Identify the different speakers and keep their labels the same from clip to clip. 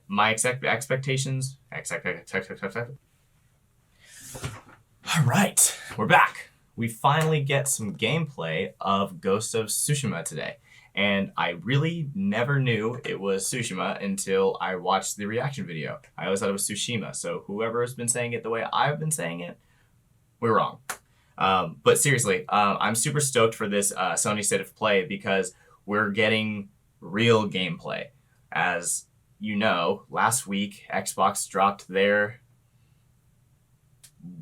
Speaker 1: my expectations. All right, we're back. We finally get some gameplay of Ghost of Tsushima today. And I really never knew it was Tsushima until I watched the reaction video. I always thought it was Tsushima. So whoever has been saying it the way I've been saying it, we're wrong. But seriously, I'm super stoked for this Sony State of Play because we're getting real gameplay. As you know, last week Xbox dropped their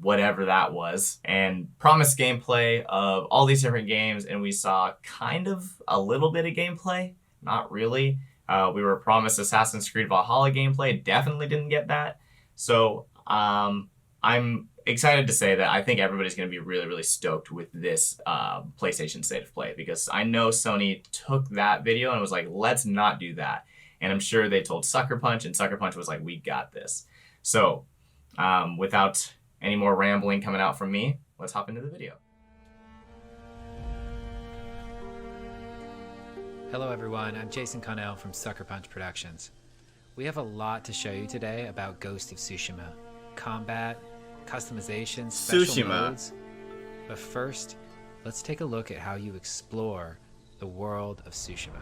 Speaker 1: whatever that was and promised gameplay of all these different games, and we saw kind of a little bit of gameplay, not really. We were promised Assassin's Creed Valhalla gameplay, definitely didn't get that. So I'm excited to say that I think everybody's going to be really, really stoked with this PlayStation State of Play, because I know Sony took that video and was like, let's not do that. And I'm sure they told Sucker Punch, and Sucker Punch was like, we got this. So without any more rambling coming out from me, let's hop into the video.
Speaker 2: Hello everyone, I'm Jason Connell from Sucker Punch Productions. We have a lot to show you today about Ghost of Tsushima. Combat, customization, special modes. But first, let's take a look at how you explore the world of Tsushima.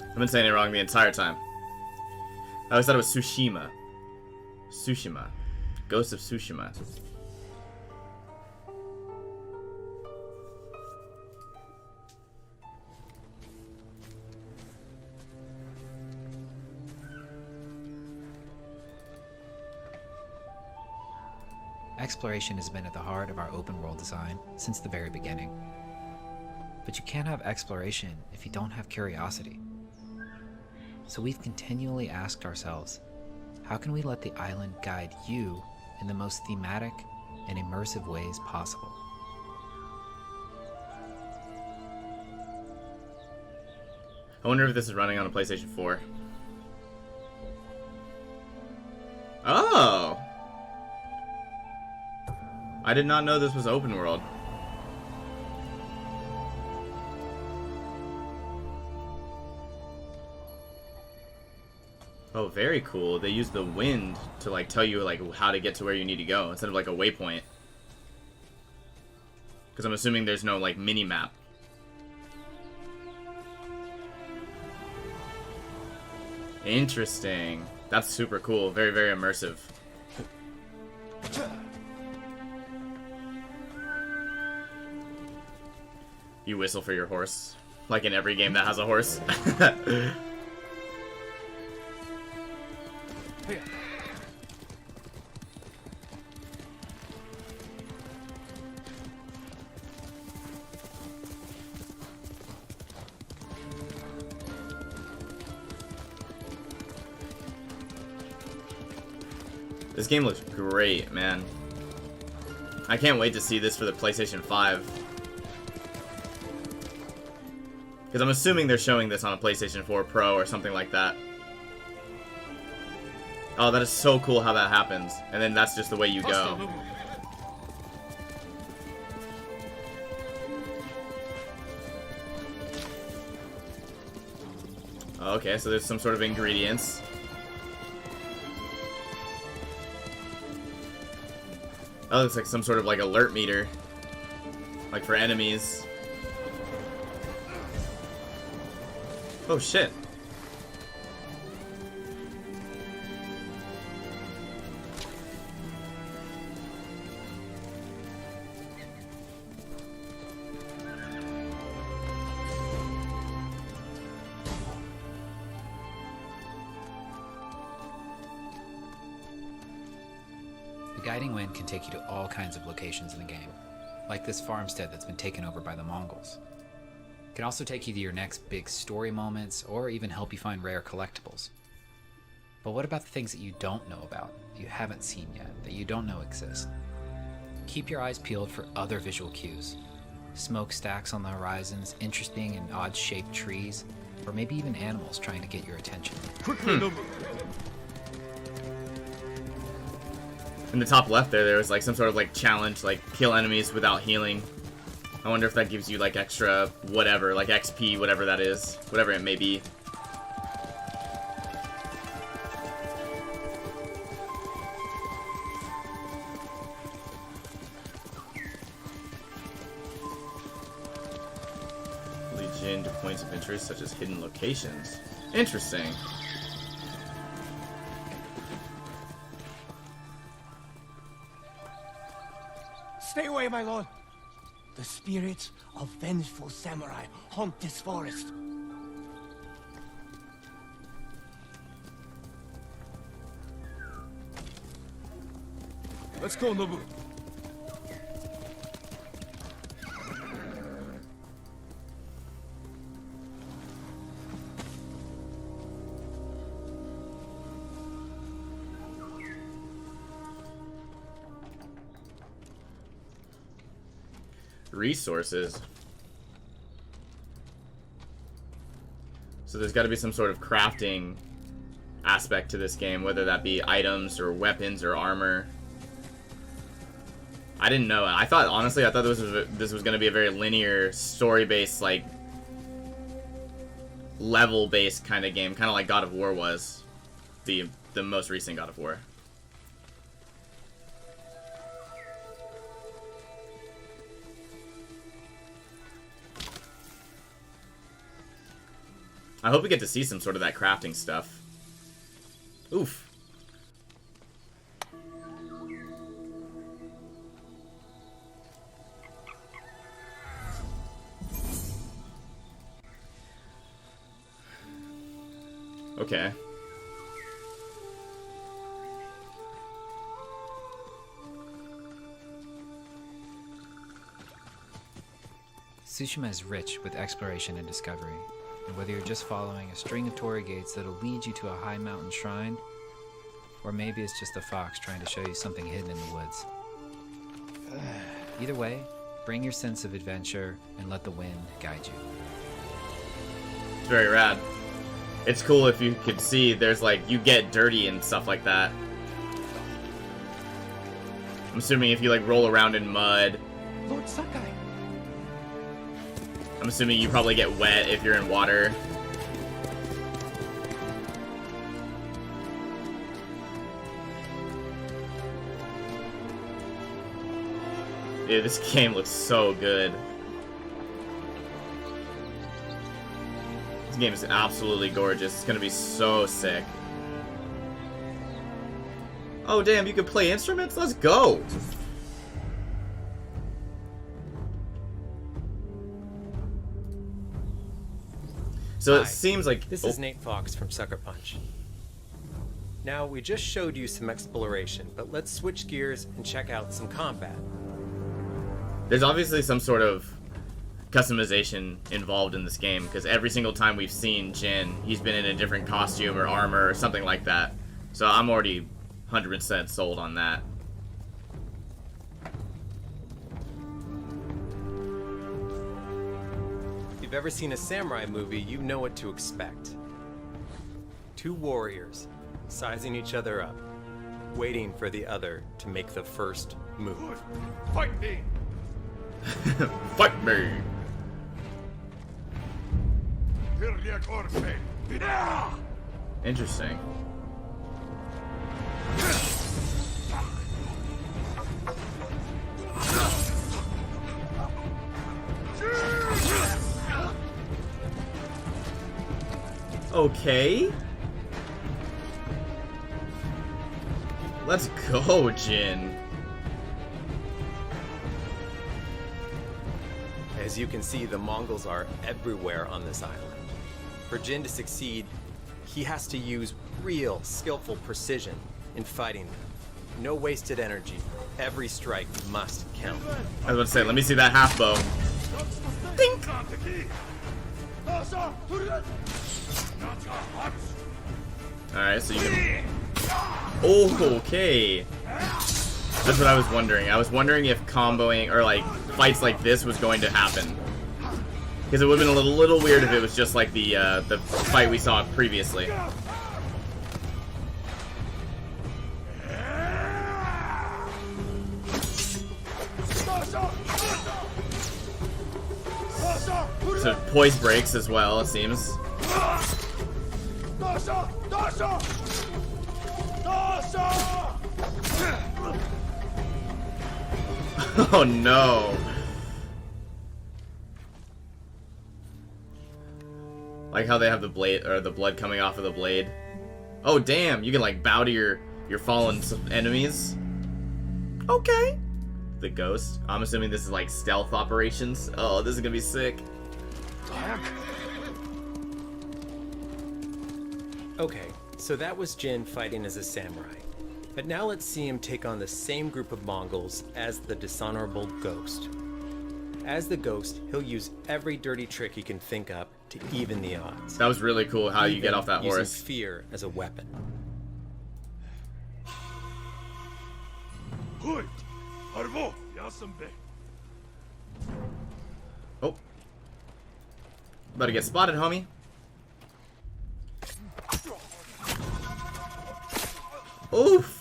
Speaker 1: I've been saying it wrong the entire time. I always thought it was Tsushima. Tsushima. Ghost of Tsushima.
Speaker 2: Exploration has been at the heart of our open world design since the very beginning. But you can't have exploration if you don't have curiosity. So we've continually asked ourselves, how can we let the island guide you in the most thematic and immersive ways possible?
Speaker 1: I wonder if this is running on a PlayStation 4. Oh! I did not know this was open world. Oh, very cool. They use the wind to like tell you like how to get to where you need to go instead of like a waypoint. Because I'm assuming there's no like mini map. Interesting. That's super cool. Very, very immersive. You whistle for your horse, like in every game that has a horse. This game looks great, man. I can't wait to see this for the PlayStation 5. Because I'm assuming they're showing this on a PlayStation 4 Pro or something like that. Oh, that is so cool how that happens. And then that's just the way you go. Okay, so there's some sort of ingredients. That looks like some sort of like alert meter. Like for enemies. Oh shit.
Speaker 2: The guiding wind can take you to all kinds of locations in the game, like this farmstead that's been taken over by the Mongols. It can also take you to your next big story moments, or even help you find rare collectibles. But what about the things that you don't know about, that you haven't seen yet, that you don't know exist? Keep your eyes peeled for other visual cues. Smokestacks on the horizons, interesting and odd-shaped trees, or maybe even animals trying to get your attention.
Speaker 1: In the top left there was like some sort of like challenge, like kill enemies without healing. I wonder if that gives you like extra whatever, like XP, whatever that is, whatever it may be. Jin to points of interest such as hidden locations. Interesting.
Speaker 3: Stay away, my lord. The spirits of vengeful samurai haunt this forest. Let's go, Nobu.
Speaker 1: Resources. So there's got to be some sort of crafting aspect to this game, whether that be items or weapons or armor. I didn't know. I thought, honestly, I thought this was going to be a very linear, story-based, like, level-based kind of game, kind of like God of War was, the most recent God of War. I hope we get to see some sort of that crafting stuff. Oof. Okay.
Speaker 2: Tsushima is rich with exploration and discovery, and whether you're just following a string of torii gates that'll lead you to a high mountain shrine, or maybe it's just a fox trying to show you something hidden in the woods. Either way, bring your sense of adventure and let the wind guide you.
Speaker 1: It's very rad. It's cool if you could see there's like, you get dirty and stuff like that. I'm assuming if you like roll around in mud.
Speaker 3: Lord Sakai.
Speaker 1: I'm assuming you probably get wet if you're in water. Dude, this game looks so good. This game is absolutely gorgeous. It's gonna be so sick. Oh damn, you can play instruments? Let's go! So it seems like...
Speaker 4: This is Nate Fox from Sucker Punch. Now, we just showed you some exploration, but let's switch gears and check out some combat.
Speaker 1: There's obviously some sort of customization involved in this game, because every single time we've seen Jin, he's been in a different costume or armor or something like that. So I'm already 100% sold on that.
Speaker 4: If you've ever seen a samurai movie, you know what to expect. Two warriors, sizing each other up, waiting for the other to make the first move.
Speaker 3: Fight me!
Speaker 1: Fuck me! Interesting. Okay. Let's go, Jin.
Speaker 4: As you can see, the Mongols are everywhere on this island. For Jin to succeed, he has to use real, skillful precision in fighting them. No wasted energy. Every strike must count.
Speaker 1: I was about to say, let me see that half bow. Dink! Alright, so you can... Oh, okay. That's what I was wondering. I was wondering if comboing, or like, fights like this was going to happen. Because it would have been a little weird if it was just like the fight we saw previously. So poise breaks as well, it seems. Oh no. Like how they have the blade or the blood coming off of the blade. Oh damn! You can like bow to your fallen enemies. Okay. The ghost. I'm assuming this is like stealth operations. Oh, this is gonna be sick.
Speaker 4: Okay, so that was Jin fighting as a samurai. But now let's see him take on the same group of Mongols as the dishonorable ghost. As the ghost, he'll use every dirty trick he can think up to even the odds.
Speaker 1: That was really cool how you get off that
Speaker 4: using
Speaker 1: horse.
Speaker 4: fear as a weapon.
Speaker 1: Oh. About to get spotted, homie. Oof.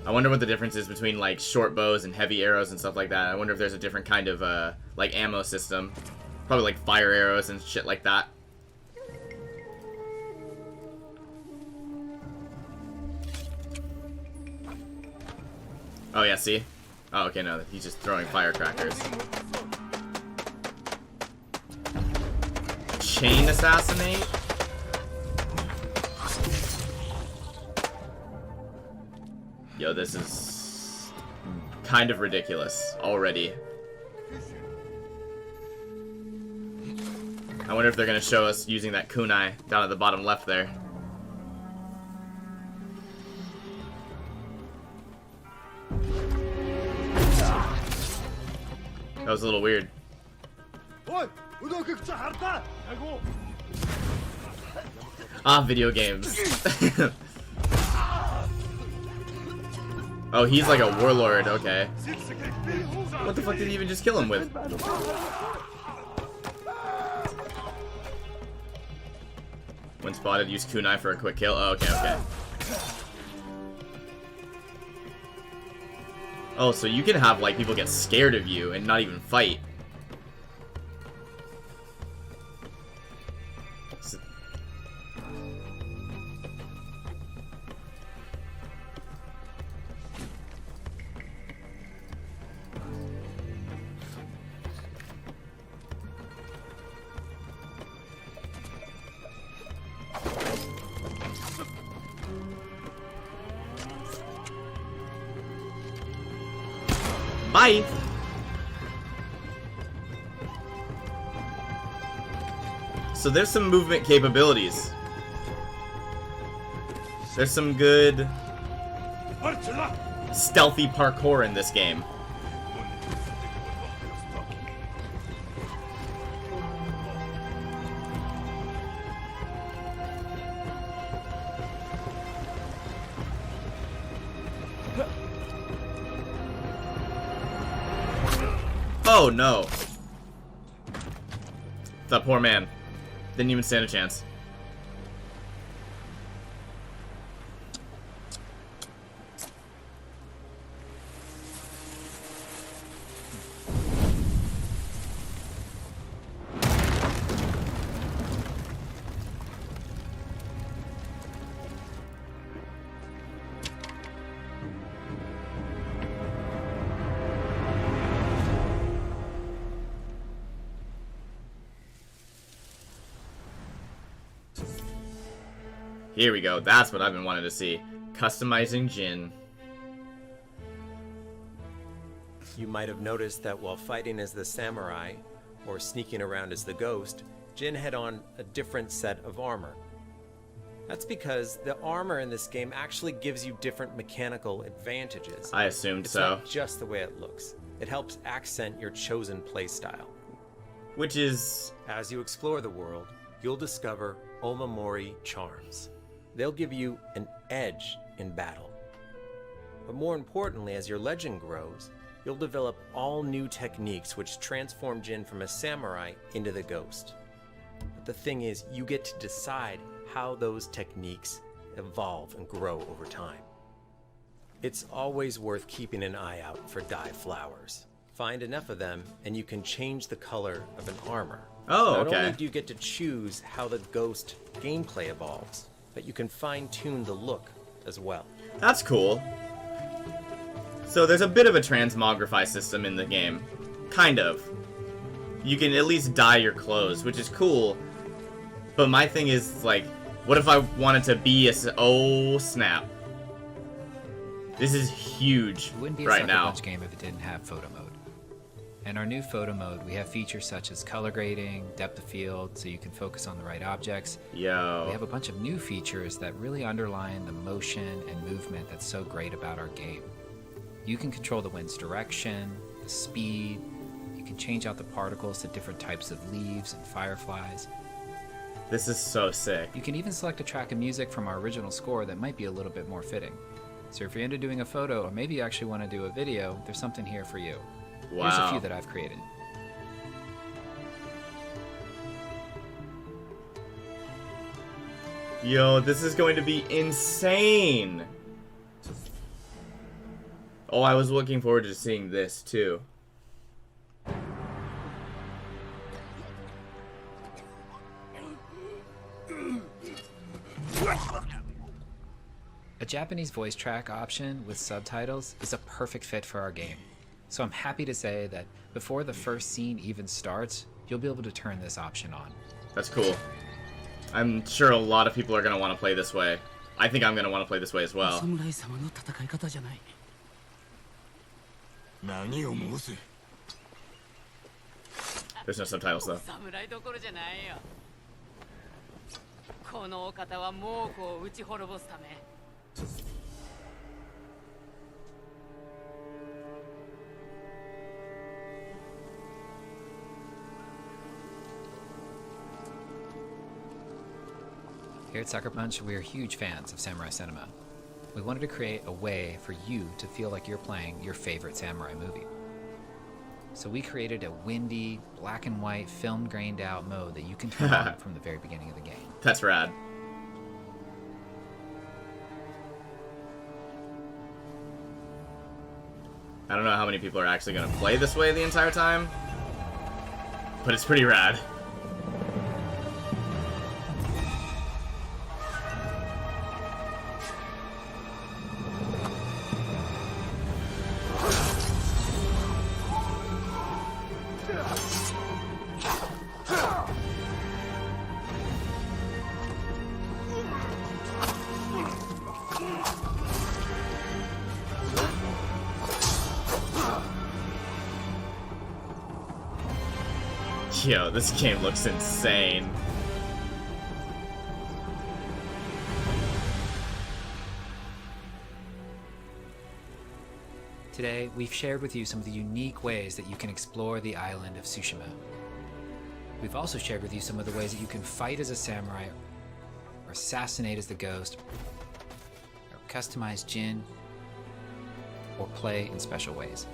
Speaker 1: I wonder what the difference is between like short bows and heavy arrows and stuff like that. I wonder if there's a different kind of like ammo system. Probably like fire arrows and shit like that. Oh yeah, see? Oh, okay, no, he's just throwing firecrackers. Chain assassinate? Yo, this is kind of ridiculous already. I wonder if they're gonna show us using that kunai down at the bottom left there. That was a little weird. Ah, video games. Oh, he's like a warlord, okay. What the fuck did he even just kill him with? When spotted, use kunai for a quick kill. Oh, okay, okay. Oh, so you can have, like, people get scared of you and not even fight. Bye! So there's some movement capabilities. There's some good stealthy parkour in this game. Oh no. That poor man. Didn't even stand a chance. Here we go. That's what I've been wanting to see. Customizing Jin.
Speaker 4: You might have noticed that while fighting as the samurai, or sneaking around as the ghost, Jin had on a different set of armor. That's because the armor in this game actually gives you different mechanical advantages.
Speaker 1: I assumed
Speaker 4: It's
Speaker 1: so.
Speaker 4: not just the way it looks. It helps accent your chosen playstyle.
Speaker 1: Which is...
Speaker 4: As you explore the world, you'll discover Omamori charms. They'll give you an edge in battle. But more importantly, as your legend grows, you'll develop all new techniques which transform Jin from a samurai into the ghost. But the thing is, you get to decide how those techniques evolve and grow over time. It's always worth keeping an eye out for dye flowers. Find enough of them, and you can change the color of an armor.
Speaker 1: Oh,
Speaker 4: Not
Speaker 1: okay.
Speaker 4: only do you get to choose how the ghost gameplay evolves, but you can fine-tune the look as well.
Speaker 1: That's cool. So there's a bit of a transmogrify system in the game. Kind of. You can at least dye your clothes, which is cool. But my thing is, like, what if I wanted to be a... Oh, snap. This is huge
Speaker 2: It wouldn't be a
Speaker 1: right
Speaker 2: Sucker
Speaker 1: now.
Speaker 2: Punch game if it didn't have photo mode. In our new photo mode, we have features such as color grading, depth of field, so you can focus on the right objects.
Speaker 1: Yo.
Speaker 2: We have a bunch of new features that really underline the motion and movement that's so great about our game. You can control the wind's direction, the speed, you can change out the particles to different types of leaves and fireflies.
Speaker 1: This is so sick.
Speaker 2: You can even select a track of music from our original score that might be a little bit more fitting. So if you're into doing a photo, or maybe you actually want to do a video, there's something here for you.
Speaker 1: Wow.
Speaker 2: Here's a few that I've created.
Speaker 1: Yo, this is going to be insane. Oh, I was looking forward to seeing this too.
Speaker 2: A Japanese voice track option with subtitles is a perfect fit for our game. So I'm happy to say that before the first scene even starts, you'll be able to turn this option on.
Speaker 1: That's cool. I'm sure a lot of people are going to want to play this way. I think I'm going to want to play this way as well.
Speaker 3: 侍様の戦い方じゃない。何を申す。
Speaker 1: There's no subtitles though.
Speaker 5: 侍どころじゃないよ。このお方は猛虎を打ち滅ぼすため。
Speaker 2: Here at Sucker Punch, we are huge fans of samurai cinema. We wanted to create a way for you to feel like you're playing your favorite samurai movie. So we created a windy, black and white, film grained out mode that you can turn on from the very beginning of the game.
Speaker 1: That's rad. I don't know how many people are actually going to play this way the entire time, but it's pretty rad. Yo, this game looks insane.
Speaker 2: Today, we've shared with you some of the unique ways that you can explore the island of Tsushima. We've also shared with you some of the ways that you can fight as a samurai, or assassinate as the ghost, or customize Jin, or play in special ways.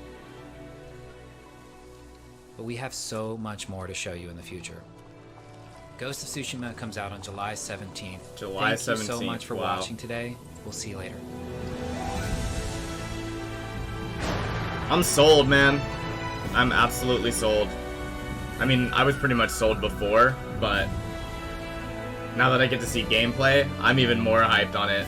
Speaker 2: But we have so much more to show you in the future. Ghost of Tsushima comes out on July 17th.
Speaker 1: July 17th.
Speaker 2: Thank you so much for
Speaker 1: wow.
Speaker 2: watching today. We'll see you later.
Speaker 1: I'm sold, man. I'm absolutely sold. I mean, I was pretty much sold before, but now that I get to see gameplay, I'm even more hyped on it.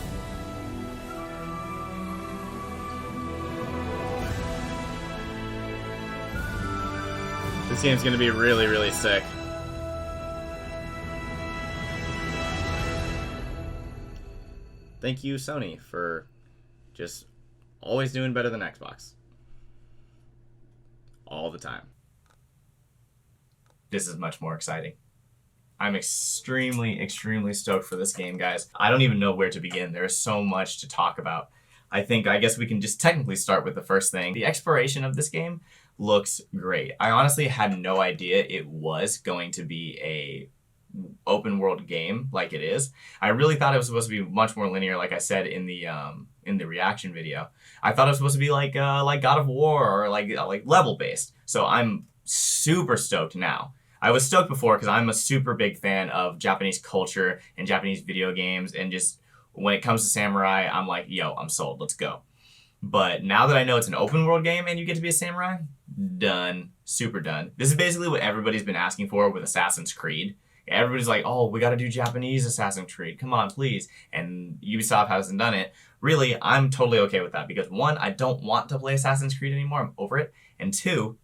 Speaker 1: This game's gonna be really, really sick. Thank you, Sony, for just always doing better than Xbox. All the time. This is much more exciting. I'm extremely, extremely stoked for this game, guys. I don't even know where to begin. There is so much to talk about. I guess we can just technically start with the first thing. The exploration of this game looks great. I honestly had no idea it was going to be a open world game like it is. I really thought it was supposed to be much more linear, like I said in the reaction video. I thought it was supposed to be like God of War or like level based. So I'm super stoked now. I was stoked before because I'm a super big fan of Japanese culture and Japanese video games, and just when it comes to samurai, I'm like, yo, I'm sold. Let's go. But now that I know it's an open world game and you get to be a samurai, done. Super done. This is basically what everybody's been asking for with Assassin's Creed. Everybody's like, oh, we got to do Japanese Assassin's Creed. Come on, please. And Ubisoft hasn't done it. really, I'm totally okay with that because one, I don't want to play Assassin's Creed anymore. I'm over it. And two,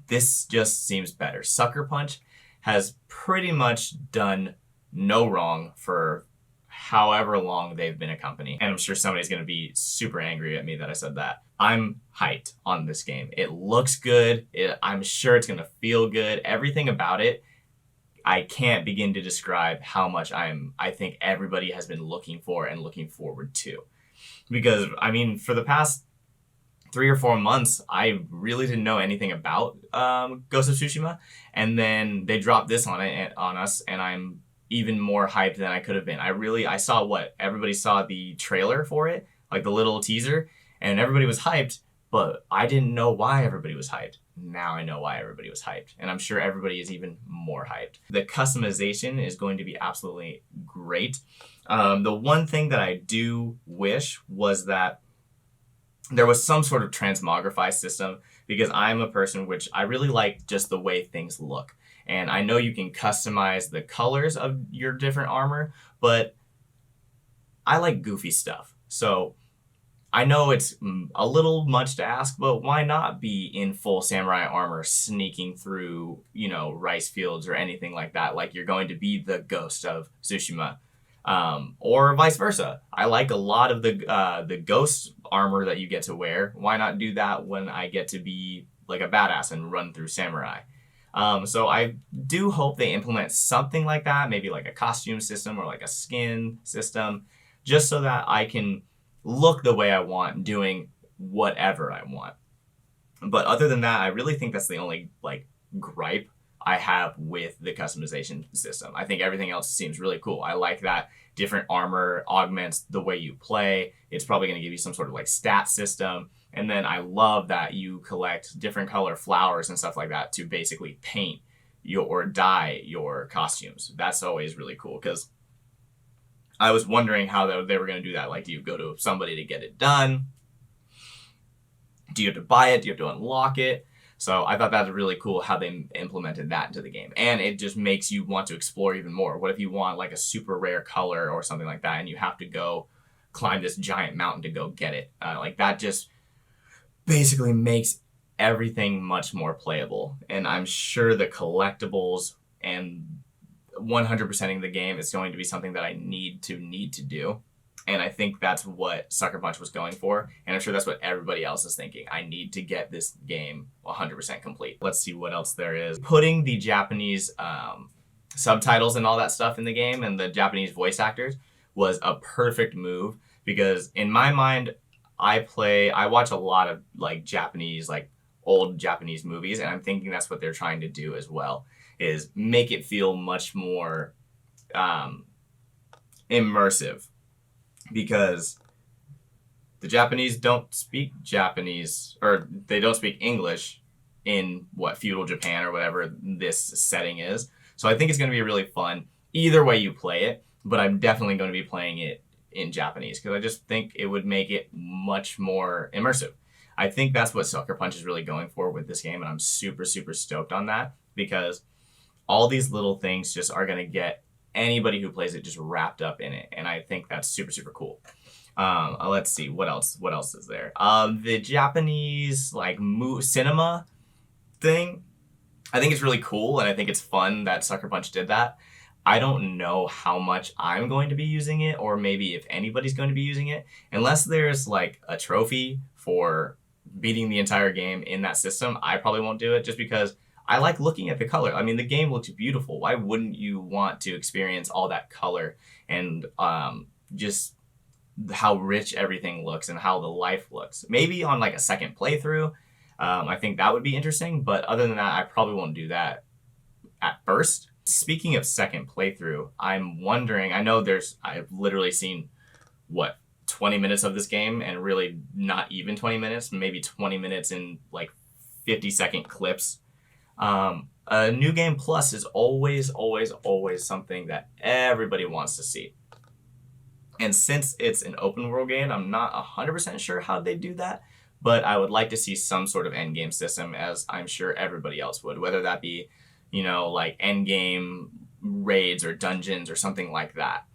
Speaker 1: this just seems better. Sucker Punch has pretty much done no wrong for however long they've been a company. And I'm sure somebody's going to be super angry at me that I said that. I'm hyped on this game. It looks good. I'm sure it's going to feel good. Everything about it, I can't begin to describe how much I think everybody has been looking for and looking forward to. Because, I mean, for the past 3 or 4 months, I really didn't know anything about Ghost of Tsushima. And then they dropped this on us, and I'm even more hyped than I could have been. I saw everybody saw the trailer for it, like the little teaser, and everybody was hyped, but I didn't know why everybody was hyped. Now I know why everybody was hyped, and I'm sure everybody is even more hyped. The customization is going to be absolutely great. The one thing that I do wish was that there was some sort of transmogrify system, because I'm a person which I really like just the way things look. And I know you can customize the colors of your different armor, but I like goofy stuff. So I know it's a little much to ask, but why not be in full samurai armor sneaking through, rice fields or anything like that, like you're going to be the ghost of Tsushima, or vice versa. I like a lot of the ghost armor that you get to wear. Why not do that when I get to be like a badass and run through samurai? So I do hope they implement something like that, maybe like a costume system or like a skin system, just so that I can look the way I want, doing whatever I want. But other than that, I really think that's the only gripe I have with the customization system. I think everything else seems really cool. I like that different armor augments the way you play. It's probably going to give you some sort of stat system. And then I love that you collect different color flowers and stuff like that to basically paint or dye your costumes. That's always really cool, because I was wondering how they were going to do that. Like, do you go to somebody to get it done? Do you have to buy it? Do you have to unlock it? So I thought that was really cool how they implemented that into the game. And it just makes you want to explore even more. What if you want a super rare color or something like that, and you have to go climb this giant mountain to go get it? That just basically makes everything much more playable. And I'm sure the collectibles and 100%ing the game is going to be something that I need to do. And I think that's what Sucker Punch was going for. And I'm sure that's what everybody else is thinking. I need to get this game 100% complete. Let's see what else there is. Putting the Japanese subtitles and all that stuff in the game, and the Japanese voice actors, was a perfect move, because in my mind, I watch a lot of Japanese, old Japanese movies, and I'm thinking that's what they're trying to do as well, is make it feel much more immersive, because the Japanese don't speak Japanese, or they don't speak English in feudal Japan or whatever this setting is. So I think it's going to be really fun either way you play it, but I'm definitely going to be playing it in Japanese, because I just think it would make it much more immersive. I think that's what Sucker Punch is really going for with this game, and I'm super, super stoked on that, because all these little things just are going to get anybody who plays it just wrapped up in it, and I think that's super, super cool. Let's see, what else is there? The Japanese cinema thing, I think it's really cool, and I think it's fun that Sucker Punch did that. I don't know how much I'm going to be using it, or maybe if anybody's going to be using it, unless there's a trophy for beating the entire game in that system. I probably won't do it, just because I like looking at the color. I mean, the game looks beautiful. Why wouldn't you want to experience all that color and just how rich everything looks and how the life looks? Maybe on a second playthrough, I think that would be interesting. But other than that, I probably won't do that at first. Speaking of second playthrough, I'm wondering, I've literally seen 20 minutes of this game, and really not even 20 minutes, maybe 20 minutes in 50-second clips. A new game plus is always something that everybody wants to see. And since it's an open world game, I'm not 100% sure how they do that, but I would like to see some sort of end game system, as I'm sure everybody else would, whether that be, end game raids or dungeons or something like that.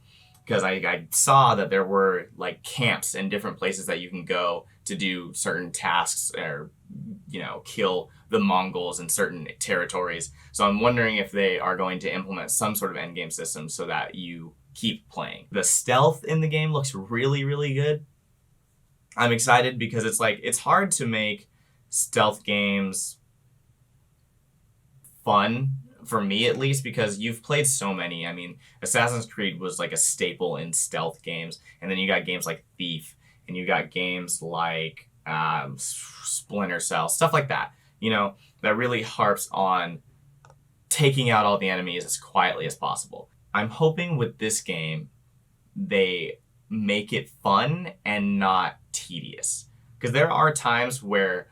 Speaker 1: because I saw that there were like camps and different places that you can go to do certain tasks or, you know, kill the Mongols in certain territories. So I'm wondering if they are going to implement some sort of endgame system so that you keep playing. The stealth in the game looks really, really good. I'm excited because it's like, it's hard to make stealth games fun, for me at least, because you've played so many. I mean, Assassin's Creed was like a staple in stealth games, and then you got games like Thief, and you got games like Splinter Cell, stuff like that, you know, that really harps on taking out all the enemies as quietly as possible. I'm hoping with this game, they make it fun and not tedious. Because there are times where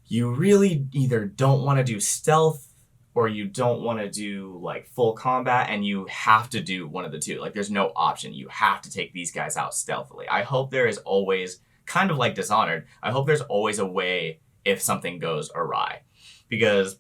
Speaker 1: you really either don't want to do stealth or you don't want to do like full combat, and you have to do one of the two. Like there's no option. You have to take these guys out stealthily. I hope there is always, kind of like Dishonored, I hope there's always a way if something goes awry. Because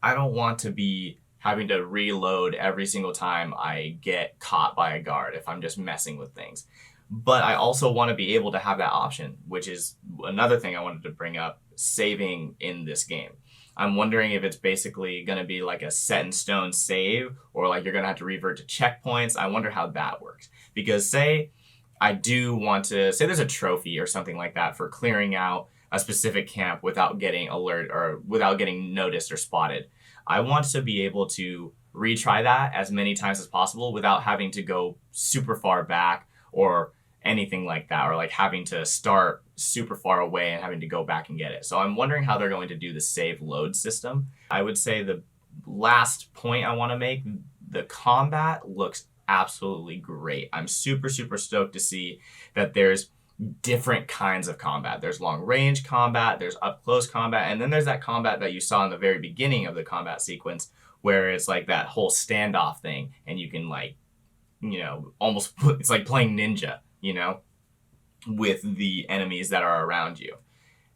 Speaker 1: I don't want to be having to reload every single time I get caught by a guard if I'm just messing with things. But I also want to be able to have that option, which is another thing I wanted to bring up, saving in this game. I'm wondering if it's basically going to be like a set in stone save, or like you're going to have to revert to checkpoints. I wonder how that works. Because say I do want to, say there's a trophy or something like that for clearing out a specific camp without getting alert or without getting noticed or spotted. I want to be able to retry that as many times as possible without having to go super far back or anything like that, or like having to start super far away and having to go back and get it. So I'm wondering how they're going to do the save load system. I would say the last point I want to make, the combat looks absolutely great. I'm super, super stoked to see that there's different kinds of combat. There's long range combat, there's up close combat, and then there's that combat that you saw in the very beginning of the combat sequence where it's like that whole standoff thing, and you can like, you know, almost, it's like playing ninja, you know, with the enemies that are around you.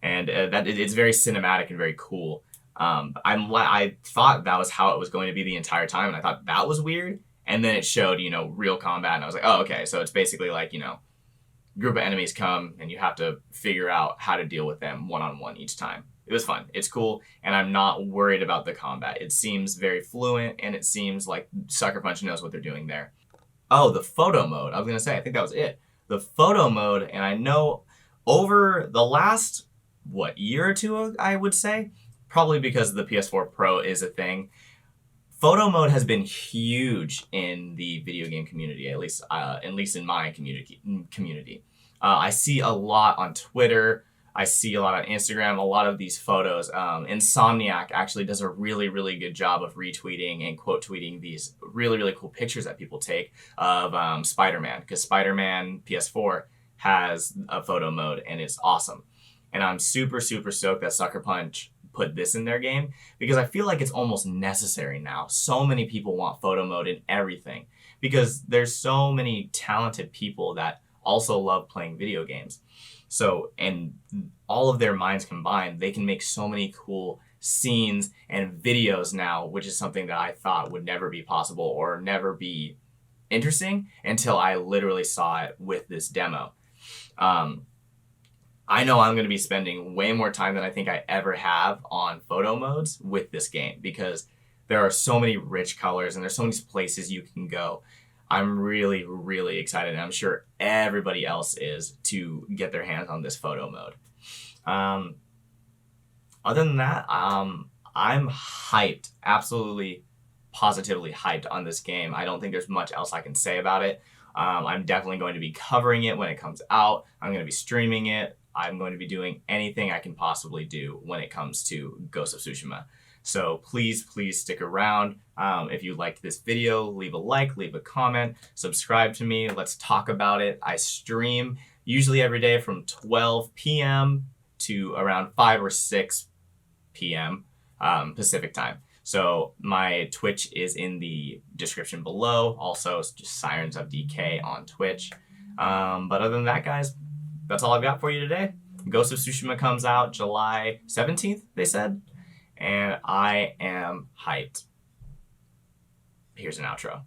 Speaker 1: And that it's very cinematic and very cool. I thought that was how it was going to be the entire time, and I thought that was weird. And then it showed, you know, real combat, and I was like, oh, okay, so it's basically like, you know, group of enemies come and you have to figure out how to deal with them one-on-one each time. It was fun. It's cool, and I'm not worried about the combat. It seems very fluent, and it seems like Sucker Punch knows what they're doing there. Oh, the photo mode. I was going to say, I think that was it. The photo mode, and I know over the last, year or two, I would say, probably because the PS4 Pro is a thing, photo mode has been huge in the video game community, at least in my community. I see a lot on Twitter. I see a lot on Instagram, a lot of these photos. Insomniac actually does a really, really good job of retweeting and quote tweeting these really, really cool pictures that people take of Spider-Man, because Spider-Man PS4 has a photo mode and it's awesome. And I'm super, super stoked that Sucker Punch put this in their game, because I feel like it's almost necessary now. So many people want photo mode in everything because there's so many talented people that also love playing video games. So, and all of their minds combined, they can make so many cool scenes and videos now, which is something that I thought would never be possible or never be interesting until I literally saw it with this demo. I know I'm going to be spending way more time than I think I ever have on photo modes with this game, because there are so many rich colors and there's so many places you can go. I'm really, really excited, and I'm sure everybody else is, to get their hands on this photo mode. Other than that, I'm hyped, absolutely, positively hyped on this game. I don't think there's much else I can say about it. I'm definitely going to be covering it when it comes out. I'm going to be streaming it. I'm going to be doing anything I can possibly do when it comes to Ghost of Tsushima. So please, please stick around. If you liked this video, leave a like, leave a comment, subscribe to me. Let's talk about it. I stream usually every day from 12 p.m. to around 5 or 6 p.m. Pacific time. So my Twitch is in the description below. Also, it's just Sirens of DK on Twitch. But other than that, guys, that's all I've got for you today. Ghost of Tsushima comes out July 17th, they said. And I am hyped. Here's an outro.